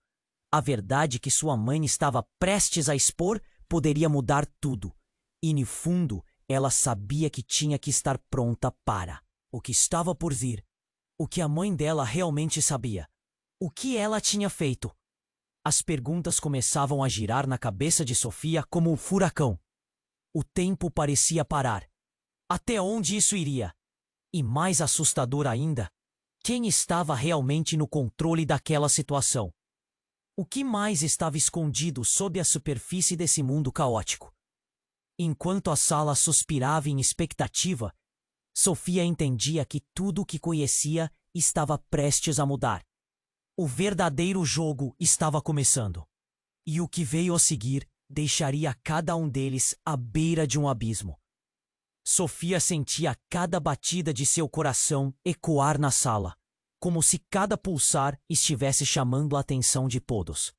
A verdade que sua mãe estava prestes a expor poderia mudar tudo. E, no fundo, ela sabia que tinha que estar pronta para o que estava por vir. O que a mãe dela realmente sabia. O que ela tinha feito. As perguntas começavam a girar na cabeça de Sofia como um furacão. O tempo parecia parar. Até onde isso iria? E mais assustador ainda, quem estava realmente no controle daquela situação? O que mais estava escondido sob a superfície desse mundo caótico? Enquanto a sala suspirava em expectativa, Sofia entendia que tudo o que conhecia estava prestes a mudar. O verdadeiro jogo estava começando. E o que veio a seguir deixaria cada um deles à beira de um abismo. Sofia sentia cada batida de seu coração ecoar na sala, como se cada pulsar estivesse chamando a atenção de todos.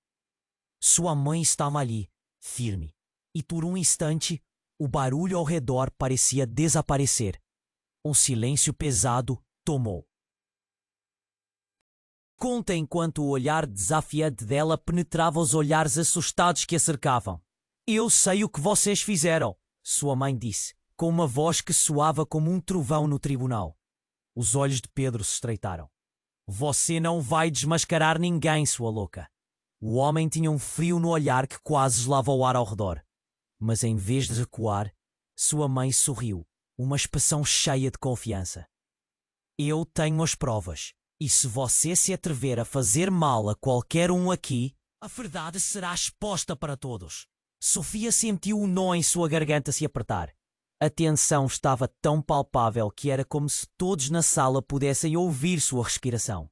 Sua mãe estava ali, firme, e por um instante, o barulho ao redor parecia desaparecer. Um silêncio pesado tomou conta enquanto o olhar desafiante dela penetrava os olhares assustados que a cercavam. Eu sei o que vocês fizeram, sua mãe disse, com uma voz que soava como um trovão no tribunal. Os olhos de Pedro se estreitaram. Você não vai desmascarar ninguém, sua louca. O homem tinha um frio no olhar que quase gelava o ar ao redor. Mas em vez de recuar, sua mãe sorriu, uma expressão cheia de confiança. Eu tenho as provas. E se você se atrever a fazer mal a qualquer um aqui, a verdade será exposta para todos. Sofia sentiu um nó em sua garganta se apertar. A tensão estava tão palpável que era como se todos na sala pudessem ouvir sua respiração.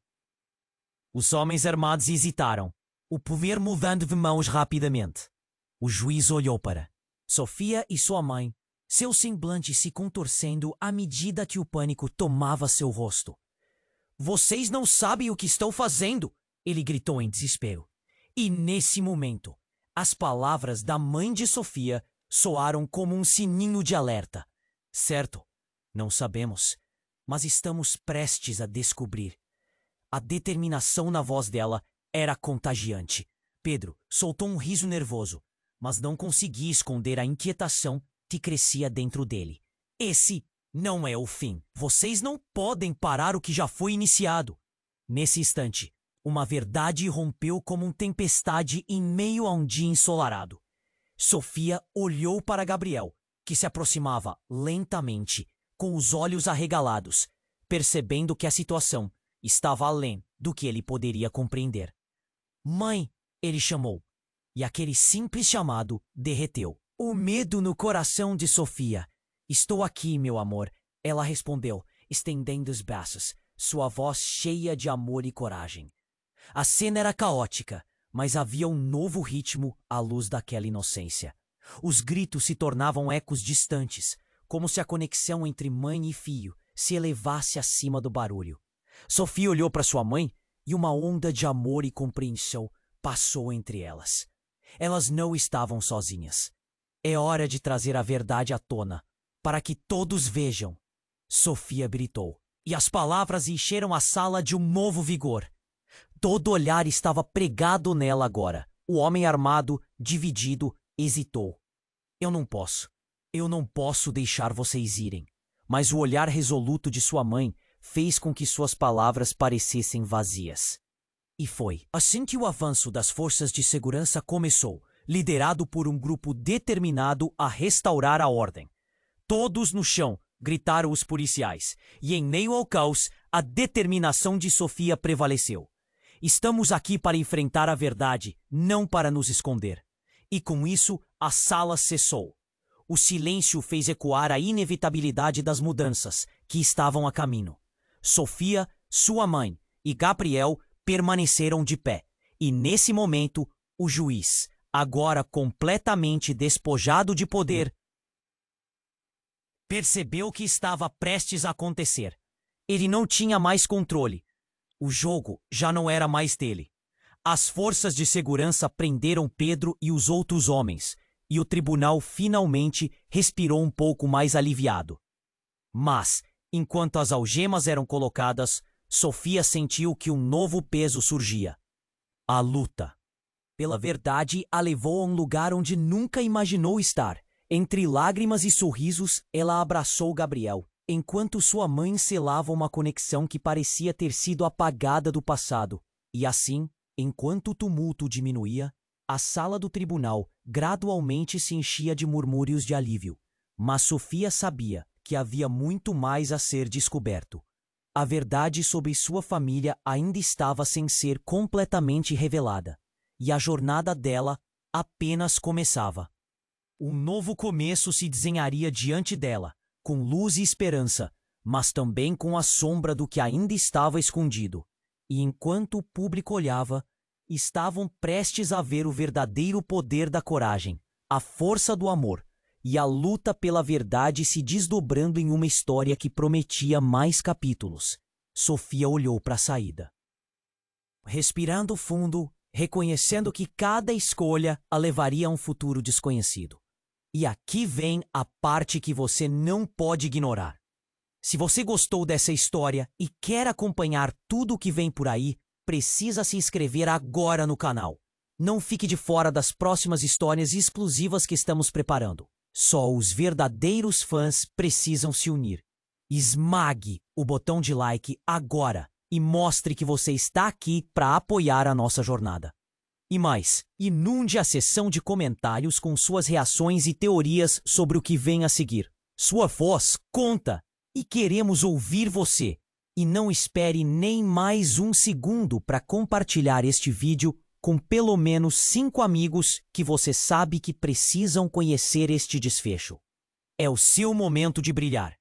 Os homens armados hesitaram, o poder mudando de mãos rapidamente. O juiz olhou para Sofia e sua mãe, seu semblante se contorcendo à medida que o pânico tomava seu rosto. Vocês não sabem o que estão fazendo, ele gritou em desespero. E nesse momento, as palavras da mãe de Sofia soaram como um sininho de alerta. Certo, não sabemos, mas estamos prestes a descobrir. A determinação na voz dela era contagiante. Pedro soltou um riso nervoso, mas não conseguia esconder a inquietação que crescia dentro dele. Esse não é o fim. Vocês não podem parar o que já foi iniciado. Nesse instante, uma verdade rompeu como uma tempestade em meio a um dia ensolarado. Sofia olhou para Gabriel, que se aproximava lentamente, com os olhos arregalados, percebendo que a situação estava além do que ele poderia compreender. Mãe, ele chamou, e aquele simples chamado derreteu o medo no coração de Sofia. Estou aqui, meu amor, ela respondeu, estendendo os braços, sua voz cheia de amor e coragem. A cena era caótica, mas havia um novo ritmo à luz daquela inocência. Os gritos se tornavam ecos distantes, como se a conexão entre mãe e filho se elevasse acima do barulho. Sofia olhou para sua mãe e uma onda de amor e compreensão passou entre elas. Elas não estavam sozinhas. É hora de trazer a verdade à tona, para que todos vejam. Sofia gritou, e as palavras encheram a sala de um novo vigor. Todo olhar estava pregado nela agora. O homem armado, dividido, hesitou. Eu não posso deixar vocês irem. Mas o olhar resoluto de sua mãe fez com que suas palavras parecessem vazias. E foi assim que o avanço das forças de segurança começou, liderado por um grupo determinado a restaurar a ordem. Todos no chão, gritaram os policiais, e em meio ao caos, a determinação de Sofia prevaleceu. Estamos aqui para enfrentar a verdade, não para nos esconder. E com isso, a sala cessou. O silêncio fez ecoar a inevitabilidade das mudanças que estavam a caminho. Sofia, sua mãe e Gabriel permaneceram de pé. E nesse momento, o juiz, agora completamente despojado de poder, percebeu que estava prestes a acontecer. Ele não tinha mais controle. O jogo já não era mais dele. As forças de segurança prenderam Pedro e os outros homens, e o tribunal finalmente respirou um pouco mais aliviado. Mas, enquanto as algemas eram colocadas, Sofia sentiu que um novo peso surgia. A luta pela verdade a levou a um lugar onde nunca imaginou estar. Entre lágrimas e sorrisos, ela abraçou Gabriel, enquanto sua mãe selava uma conexão que parecia ter sido apagada do passado. E assim, enquanto o tumulto diminuía, a sala do tribunal gradualmente se enchia de murmúrios de alívio. Mas Sofia sabia que havia muito mais a ser descoberto. A verdade sobre sua família ainda estava sem ser completamente revelada, e a jornada dela apenas começava. Um novo começo se desenharia diante dela, com luz e esperança, mas também com a sombra do que ainda estava escondido. E enquanto o público olhava, estavam prestes a ver o verdadeiro poder da coragem, a força do amor e a luta pela verdade se desdobrando em uma história que prometia mais capítulos. Sofia olhou para a saída. Respirando fundo, reconhecendo que cada escolha a levaria a um futuro desconhecido. E aqui vem a parte que você não pode ignorar. Se você gostou dessa história e quer acompanhar tudo o que vem por aí, precisa se inscrever agora no canal. Não fique de fora das próximas histórias exclusivas que estamos preparando. Só os verdadeiros fãs precisam se unir. Esmague o botão de like agora e mostre que você está aqui para apoiar a nossa jornada. E mais, inunde a seção de comentários com suas reações e teorias sobre o que vem a seguir. Sua voz conta e queremos ouvir você. E não espere nem mais um segundo para compartilhar este vídeo com pelo menos 5 amigos que você sabe que precisam conhecer este desfecho. É o seu momento de brilhar.